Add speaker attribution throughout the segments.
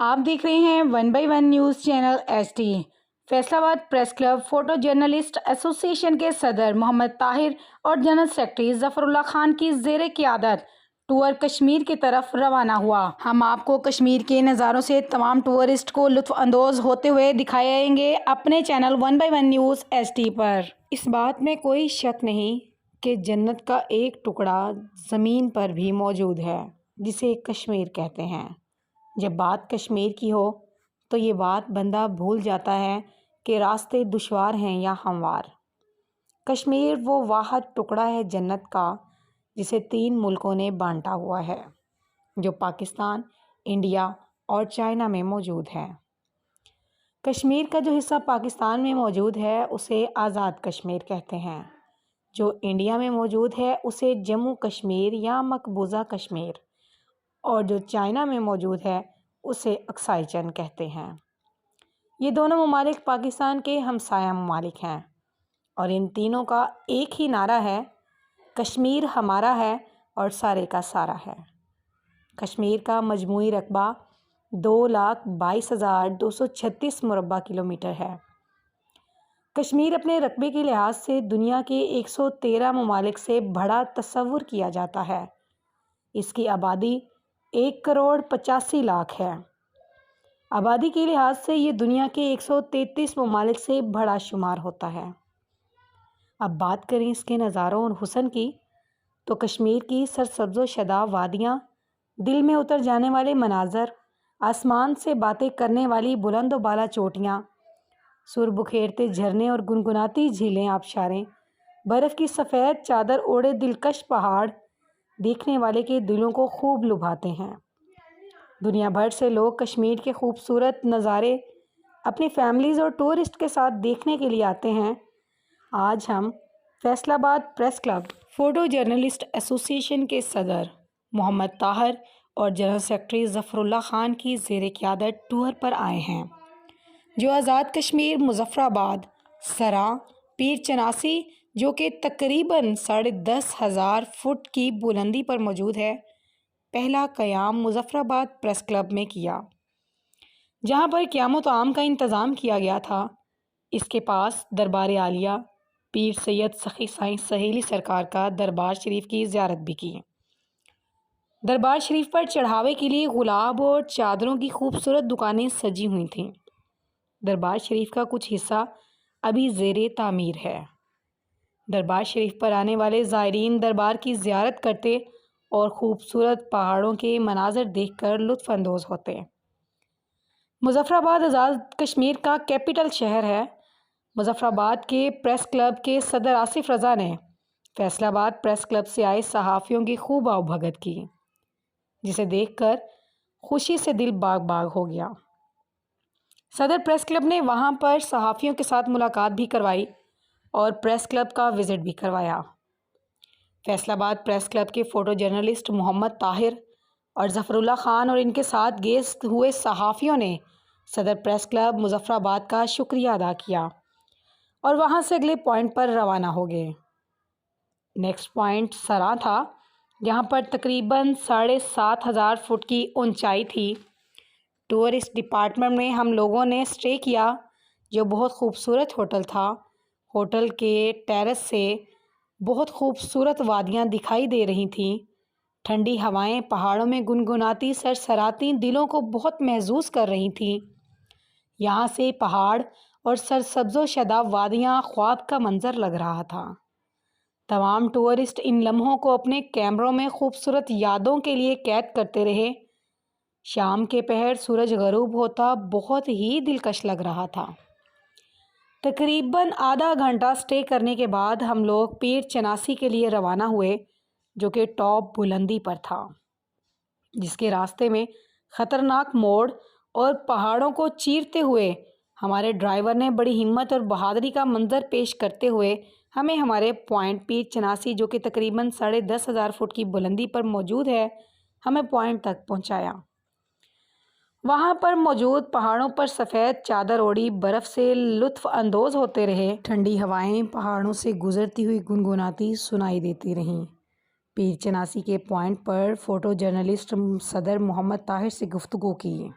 Speaker 1: आप देख रहे हैं 1/1 news channel HD. Faisalabad press club photo journalist association के सदर मोहम्मद ताहिर और जनरल सेक्रेटरी जफरुल्लाह खान की ज़ेरे क़ियादत टूर कश्मीर की तरफ रवाना हुआ। हम आपको कश्मीर के नज़ारों से तमाम टूरिस्ट को लुत्फ़ अंदोज़ होते हुए दिखाएंगे अपने चैनल 1/1 न्यूज़ एचडी पर। इस बात में कोई शक नहीं कि जन्नत का एक टुकड़ा ज़मीन पर भी मौजूद है, जिसे कश्मीर कहते हैं। जब बात कश्मीर की हो तो ये बात बंदा भूल जाता है कि रास्ते दुश्वार हैं या हमवार। कश्मीर वो वाहिद टुकड़ा है जन्नत का जिसे 3 मुल्कों ने बांटा हुआ है, जो पाकिस्तान, इंडिया और चाइना में मौजूद है। कश्मीर का जो हिस्सा पाकिस्तान में मौजूद है उसे आज़ाद कश्मीर कहते हैं। जो इंडिया में मौजूद है उसे जम्मू कश्मीर या मकबूजा कश्मीर, और जो चाइना में मौजूद है उसे अक्साई चीन कहते हैं। ये दोनों ममालिक पाकिस्तान के हमसाया ममालिक हैं और इन तीनों का एक ही नारा है, कश्मीर हमारा है और सारे का सारा है। कश्मीर का मजमूई रकबा 2,22,236 मुरब्बा किलोमीटर है। कश्मीर अपने रकबे के लिहाज से दुनिया के 113 ममालिक से बड़ा तस्वुर किया जाता है। इसकी आबादी 1,85,00,000 है। आबादी के लिहाज से ये दुनिया के 133 ममालिक से बड़ा शुमार होता है। अब बात करें इसके नज़ारों और हुस्न की, तो कश्मीर की सरसब्ज़ो शदाब वादियाँ, दिल में उतर जाने वाले मनाजर, आसमान से बातें करने वाली बुलंद बाला चोटियाँ, सुर बुखेरते झरने और गुनगुनाती झीलें आबशारें, बर्फ़ की सफ़ेद चादर ओढ़े दिलकश पहाड़ देखने वाले के दिलों को खूब लुभाते हैं। दुनिया भर से लोग कश्मीर के खूबसूरत नज़ारे अपनी फैमिलीज़ और टूरिस्ट के साथ देखने के लिए आते हैं। आज हम Faisalabad press club photo journalist association के सदर मोहम्मद ताहिर और जनरल सेक्रेटरी जफरुल्लाह खान की ज़ेरे क़ियादत टूर पर आए हैं, जो आज़ाद कश्मीर, मुज़फ़्फ़राबाद, सरा, पीर चनासी, जो कि तकरीबन 10,500 फुट की बुलंदी पर मौजूद है, पहला क़याम मुज़फ़्फ़राबाद प्रेस क्लब में किया, जहां पर क़याम ताम का इंतज़ाम किया गया था। इसके पास दरबार आलिया पीर सैयद सखी साईं सहेली सरकार का दरबार शरीफ की ज़ियारत भी की। दरबार शरीफ पर चढ़ावे के लिए गुलाब और चादरों की खूबसूरत दुकानें सजी हुई थीं। दरबार शरीफ का कुछ हिस्सा अभी ज़ेरे तामीर है। दरबार शरीफ पर आने वाले ज़ायरीन दरबार की ज़ियारत करते और ख़ूबसूरत पहाड़ों के मनाज़र देखकर लुत्फ़ अंदोज़ होते। मुज़फ़्फ़राबाद आज़ाद कश्मीर का कैपिटल शहर है। मुज़फ़्फ़राबाद के प्रेस क्लब के सदर आसिफ रज़ा ने फैसलाबाद प्रेस क्लब से आए सहाफ़ियों की खूब आवभगत की, जिसे देखकर खुशी से दिल बाग बाग हो गया। सदर प्रेस क्लब ने वहां पर सहाफ़ियों के साथ मुलाकात भी करवाई और प्रेस क्लब का विज़िट भी करवाया। फैसलाबाद प्रेस क्लब के फ़ोटो जर्नलिस्ट मोहम्मद ताहिर और जफरुल्लाह खान और इनके साथ गेस्ट हुए सहाफ़ियों ने सदर प्रेस क्लब मुज़फ़्फ़राबाद का शुक्रिया अदा किया और वहां से अगले पॉइंट पर रवाना हो गए। नेक्स्ट पॉइंट सरा था, जहां पर तकरीबन 7,500 फुट की ऊंचाई थी। टूरिस्ट डिपार्टमेंट में हम लोगों ने स्टे किया, जो बहुत खूबसूरत होटल था। होटल के टेरेस से बहुत खूबसूरत वादियां दिखाई दे रही थीं। ठंडी हवाएं पहाड़ों में गुनगुनाती सरसराती दिलों को बहुत महसूस कर रही थीं। यहाँ से पहाड़ और सरसब्ज़ो शदाब वादियाँ ख्वाब का मंजर लग रहा था। तमाम टूरिस्ट इन लम्हों को अपने कैमरों में खूबसूरत यादों के लिए कैद करते रहे। शाम के पहर सूरज गरूब होता बहुत ही दिलकश लग रहा था। तकरीबन आधा घंटा स्टे करने के बाद हम लोग पीर चनासी के लिए रवाना हुए, जो कि टॉप बुलंदी पर था, जिसके रास्ते में ख़तरनाक मोड़ और पहाड़ों को चीरते हुए हमारे ड्राइवर ने बड़ी हिम्मत और बहादुरी का मंजर पेश करते हुए हमें हमारे पॉइंट पीर चनासी, जो कि तकरीबन 10,500 फुट की बुलंदी पर मौजूद है, हमें पॉइंट तक पहुंचाया। वहां पर मौजूद पहाड़ों पर सफ़ेद चादर ओढ़ी बर्फ़ से लुत्फ़ अंदोज़ होते रहे। ठंडी हवाएं पहाड़ों से गुजरती हुई गुनगुनाती सुनाई देती रहीं। पीर चनासी के पॉइंट पर फ़ोटो जर्नलिस्ट सदर मोहम्मद ताहिर से गुफ्तगू की।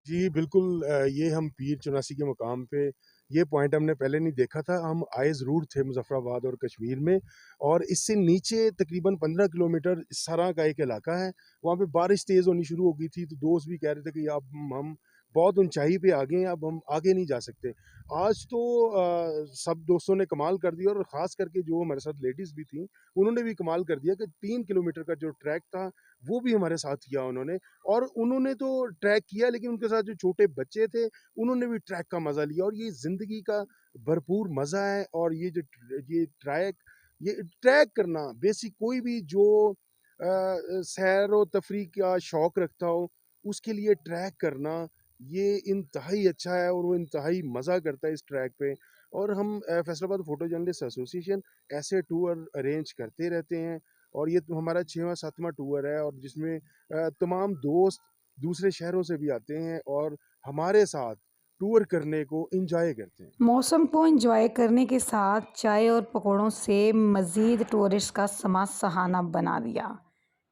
Speaker 2: जी, बिल्कुल ये हम पीर चौरासी के मुकाम पे ये पॉइंट हमने पहले नहीं देखा था। हम आए ज़रूर थे मुज़फ़्फ़राबाद और कश्मीर में और इससे नीचे तकरीबन 15 किलोमीटर सरा का एक इलाका है। वहाँ पे बारिश तेज़ होनी शुरू हो गई थी, तो दोस्त भी कह रहे थे कि अब हम बहुत ऊँचाई पे आ गए हैं, अब हम आगे नहीं जा सकते। आज तो सब दोस्तों ने कमाल कर दिया और ख़ास करके जो हमारे साथ लेडीज़ भी थीं, उन्होंने भी कमाल कर दिया कि 3 किलोमीटर का जो ट्रैक था, वो भी हमारे साथ किया उन्होंने। और उन्होंने तो ट्रैक किया लेकिन उनके साथ जो छोटे बच्चे थे, उन्होंने भी ट्रैक का मज़ा लिया और ये ज़िंदगी का भरपूर मज़ा है और ये ट्रैक करना बेसिक कोई भी जो सैर व तफरीह का शौक रखता हो, उसके लिए ट्रैक करना ये इंतहाई अच्छा है और वो इंतहाई मज़ा करता है इस ट्रैक पे। और हम फैसलाबाद फ़ोटो जर्नलिस्ट एसोसिएशन ऐसे टूर अरेंज करते रहते हैं और ये तो हमारा 6वां-7वां टूर है और जिसमें तमाम दोस्त दूसरे शहरों से भी आते हैं और हमारे साथ टूर करने को एन्जॉय करते हैं।
Speaker 1: मौसम को एंजॉय करने के साथ चाय और पकौड़ों से मज़ीद टूरिस्ट का समा सहाना बना दिया।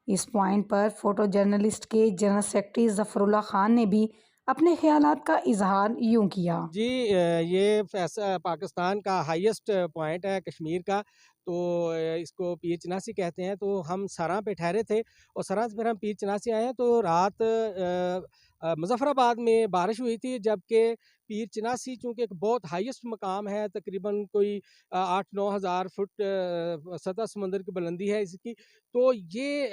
Speaker 1: इस पॉइंट पर फ़ोटो जर्नलिस्ट के जनरल सेक्रेटरी ज़फ़रुल्लाह ख़ान ने भी अपने ख़यालात का इज़हार यूँ किया।
Speaker 3: जी ये पाकिस्तान का हाईएस्ट पॉइंट है कश्मीर का। तो इसको पीर चिनासी कहते हैं। तो हम सरां पे ठहरे थे और सरां से फिर हम पीर चिनासी आए हैं। तो रात मुज़फ़्फ़राबाद में बारिश हुई थी, जबकि पीर चिनासी चूँकि एक बहुत हाईएस्ट मकाम है, तकरीबन कोई 8-9 हज़ार फुट सतह समंदर की बुलंदी है इसकी। तो ये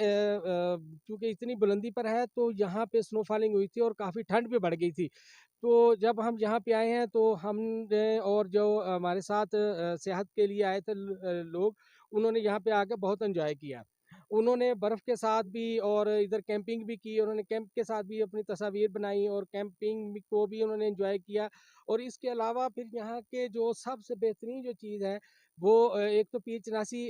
Speaker 3: चूँकि इतनी बुलंदी पर है, तो यहाँ पे स्नो फॉलिंग हुई थी और काफ़ी ठंड भी बढ़ गई थी। तो जब हम यहाँ पे आए हैं, तो हमने और जो हमारे साथ सेहत के लिए आए थे लोग, उन्होंने यहाँ पे आके बहुत एंजॉय किया। उन्होंने बर्फ़ के साथ भी और इधर कैंपिंग भी की। उन्होंने कैंप के साथ भी अपनी तस्वीर बनाई और कैंपिंग को भी उन्होंने एंजॉय किया। और इसके अलावा फिर यहाँ के जो सबसे बेहतरीन जो चीज़ है, वो एक तो पीर चिनासी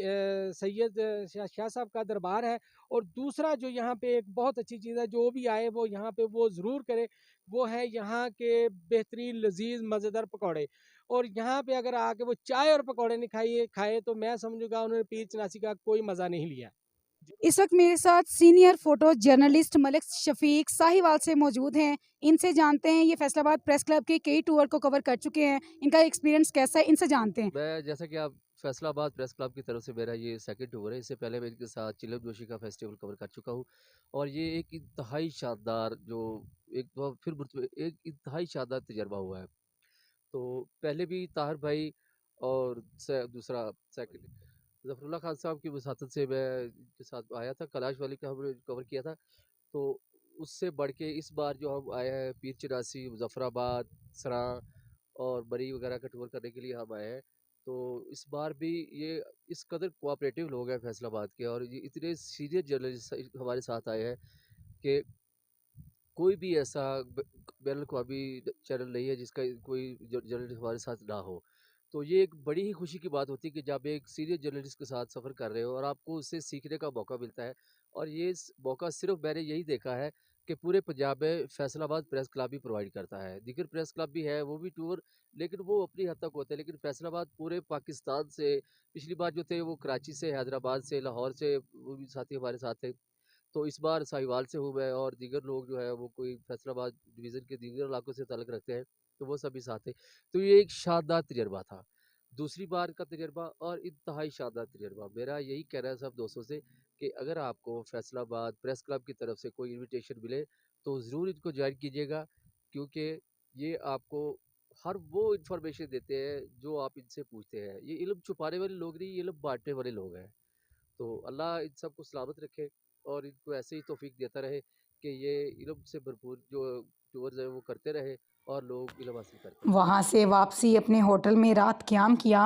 Speaker 3: सैयद शाह साहब का दरबार है। और दूसरा जो यहाँ पे एक बहुत अच्छी चीज़ है, जो भी आए वो यहाँ पे वो ज़रूर करे, वो है यहाँ के बेहतरीन लज़ीज़ मज़ेदार पकौड़े। और यहाँ पे अगर आके वो चाय और पकौड़े नहीं खाए, तो मैं समझूँगा उन्होंने पीर चिनासी का कोई मज़ा नहीं लिया।
Speaker 4: इस वक्त मेरे साथ senior photo journalist Malik Shafiq Sahiwal से मौजूद हैं। इनसे जानते हैं, ये फैसलाबाद प्रेस क्लब के कई टूर को कवर कर चुके हैं, इनका एक्सपीरियंस कैसा है, इनसे जानते हैं।
Speaker 5: मैं जैसा कि आप फैसलाबाद प्रेस क्लब की तरफ से मेरा ये सेकंड टूर है। इससे पहले मैं इनके साथ चिलम जोशी का फेस्टिवल कवर कर चुका हूँ और ये एक इंतहाई शानदार जो एक बार फिर एक इंतहाई शानदार तजर्बा हुआ है। तो पहले भी ताहिर भाई और दूसरा सेकंड ज़फ़रुल्लाह खान साहब की वसातत से मैं इनके साथ आया था। कैलाश वाली का हमने कवर किया था। तो उससे बढ़ के इस बार जो हम आए हैं पीर चिनासी, मुज़फ़्फ़राबाद, सरां और बरी वगैरह का टूर करने के लिए हम आए हैं। तो इस बार भी ये इस कदर कोऑपरेटिव लोग हैं फैसलाबाद के और ये इतने सीनियर जर्नलिस्ट हमारे साथ आए हैं कि कोई भी ऐसा बैनुल अक़वामी चैनल नहीं है जिसका कोई जर्नलिस्ट हमारे साथ ना हो। तो ये एक बड़ी ही खुशी की बात होती है कि जब एक सीनियर जर्नलिस्ट के साथ सफ़र कर रहे हो और आपको उससे सीखने का मौका मिलता है। और ये मौका सिर्फ मैंने यही देखा है कि पूरे पंजाब में फैसलाबाद प्रेस क्लब ही प्रोवाइड करता है। दीगर प्रेस क्लब भी है, वो भी टूर, लेकिन वो अपनी हद तक होते हैं। लेकिन फैसलाबाद पूरे पाकिस्तान से, पिछली बार जो थे वो कराची से, हैदराबाद से, लाहौर से, वो भी साथी हमारे साथ थे। तो इस बार साहिवाल से हूँ मैं और दीगर लोग जो है वो कोई फैसलाबाद डिवीज़न के दीगर इलाकों से ताल्लुक़ रखते हैं, तो वो सभी साथ थे। तो ये एक शानदार तजुर्बा था। दूसरी बार का तजुर्बा और इंतहाई शानदार तजुर्बा। मेरा यही कहना है सब दोस्तों से कि अगर आपको फैसलाबाद प्रेस क्लब की तरफ से कोई इन्विटेशन मिले, तो ज़रूर इनको जॉइन कीजिएगा, क्योंकि ये आपको हर वो इन्फॉर्मेशन देते हैं जो आप इनसे पूछते हैं। ये इल्म छुपाने वाले लोग नहीं, ये इल्म बाँटने वाले लोग हैं। तो अल्लाह इन सबको सलामत रखे और इनको ऐसे ही तौफीक देता रहे कि ये इल्म से भरपूर जो टूर्स हैं वो करते रहे और लोग इल्म हासिल करते रहें।
Speaker 1: वहाँ से वापसी अपने होटल में रात क़याम किया।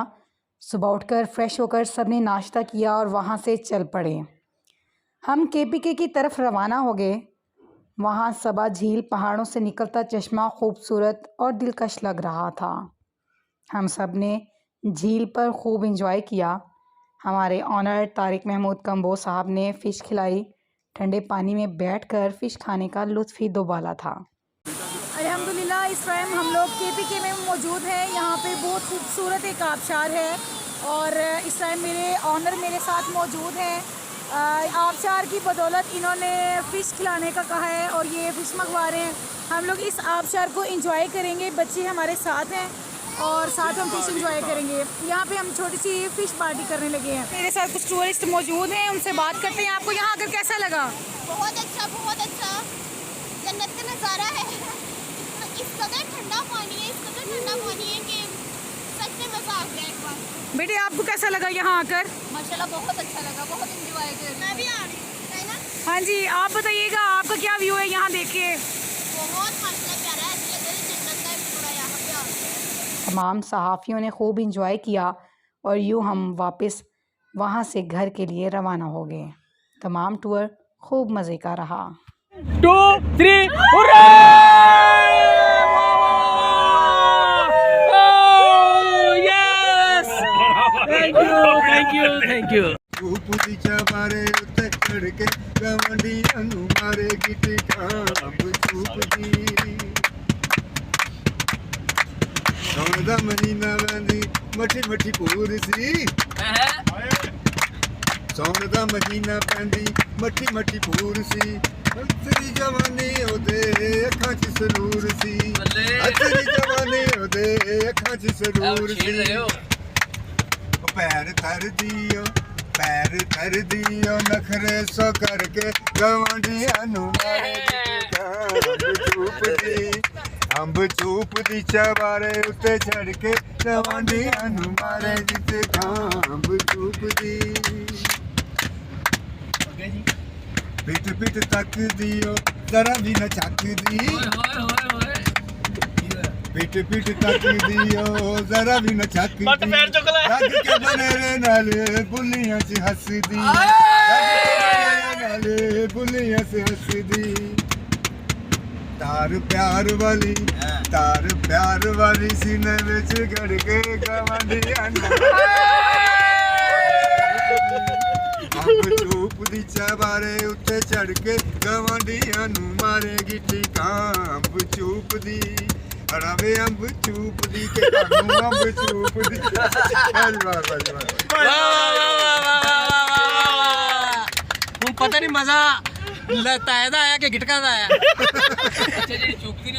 Speaker 1: सुबह उठकर फ्रेश होकर सबने नाश्ता किया और वहाँ से चल पड़े। हम केपीके की तरफ रवाना हो गए। वहाँ सबा झील पहाड़ों से निकलता चश्मा खूबसूरत और दिलकश लग रहा था। हम सब ने झील पर खूब एंजॉय किया। हमारे ऑनर तारिक महमूद कंबो साहब ने फ़िश खिलाई। ठंडे पानी में बैठकर फ़िश खाने का लुत्फ़ ही दोबाला था।
Speaker 4: अल्हम्दुलिल्लाह इस टाइम हम लोग केपीके में मौजूद हैं। यहाँ पे बहुत खूबसूरत एक आबशार है और इस टाइम मेरे ऑनर मेरे साथ मौजूद हैं। आबशार की बदौलत इन्होंने फ़िश खिलाने का कहा है और ये फ़िश मंगवा रहे हैं। हम लोग इस आबशार को एंजॉय करेंगे, बच्चे हमारे साथ हैं और साथ हम फ़िश एंजॉय करेंगे। यहाँ पे हम छोटी सी फ़िश पार्टी करने लगे हैं। मेरे साथ कुछ टूरिस्ट मौजूद हैं, उनसे बात करते हैं। आपको यहाँ आकर कैसा लगा?
Speaker 6: बहुत अच्छा जन्नत का नज़ारा है। इस कदर ठंडा पानी है, इस कदर ठंडा पानी है कि सच में मज़ा आ गया एक बार।
Speaker 4: बेटे आपको कैसा लगा यहाँ आकर?
Speaker 6: माशाल्लाह बहुत अच्छा लगा, बहुत एंजॉय कर। मैं भी आ रही है ना।
Speaker 4: हाँ जी, आप बताइएगा आपका क्या व्यू है यहाँ देख के?
Speaker 6: बहुत माशाल्लाह प्यारा है, ऐसा लग रहा है जन्नत का पूरा यहाँ पे आ गया।
Speaker 1: तमाम सहाफ़ियों ने खूब इंजॉय किया और यूँ हम वापस वहाँ से घर के लिए रवाना हो गए। तमाम टूर खूब मज़े का रहा।
Speaker 3: 2 3 हुर्रे! यस! Thank you.
Speaker 7: ऊपरी मारे उत्ते चढ़ के गवंडियां नू मारे गिटी कांब चूपदी सौन दा महीना वंदी मठी मठी पूर सी सौन दा महीना पैंदी मठी मठी पूर सी तेरी जवानी ओदे अखां च सरूर सी तेरी जवानी ओदे अखां च सरूर सी पैर थर दियो नखरे सो करके गवंडियां नू मारे अंब चूप दी चबारे उत्ते चढ़ के गवंडियां नू मारे जिते अंब चूप दी पिट तक दियो जरा भी न चक दी पिट तक दियो जरा भी न चक दी रग के बनेरे नाले बुलियां च हसदी नाले बुलियां से हसदी तार प्यार वाली सीने विच गड़ के गवंडियां अंब चूप दी चबारे उत्ते चढ़ के गवंडियां नू मारे गिट्टी कांब चूप दी रवे अंब चूप दी के कानू अंब चूप दी
Speaker 3: ਹੁਣ ਪਤਾ ਨਹੀਂ ਮਜ਼ਾ ਲਤਾਇਦਾ ਆਇਆ ਕਿ ਗਿਟਕਾਂ ਦਾ ਆਇਆ। ਅੱਛਾ ਜੀ ਚੁੱਕਦੀ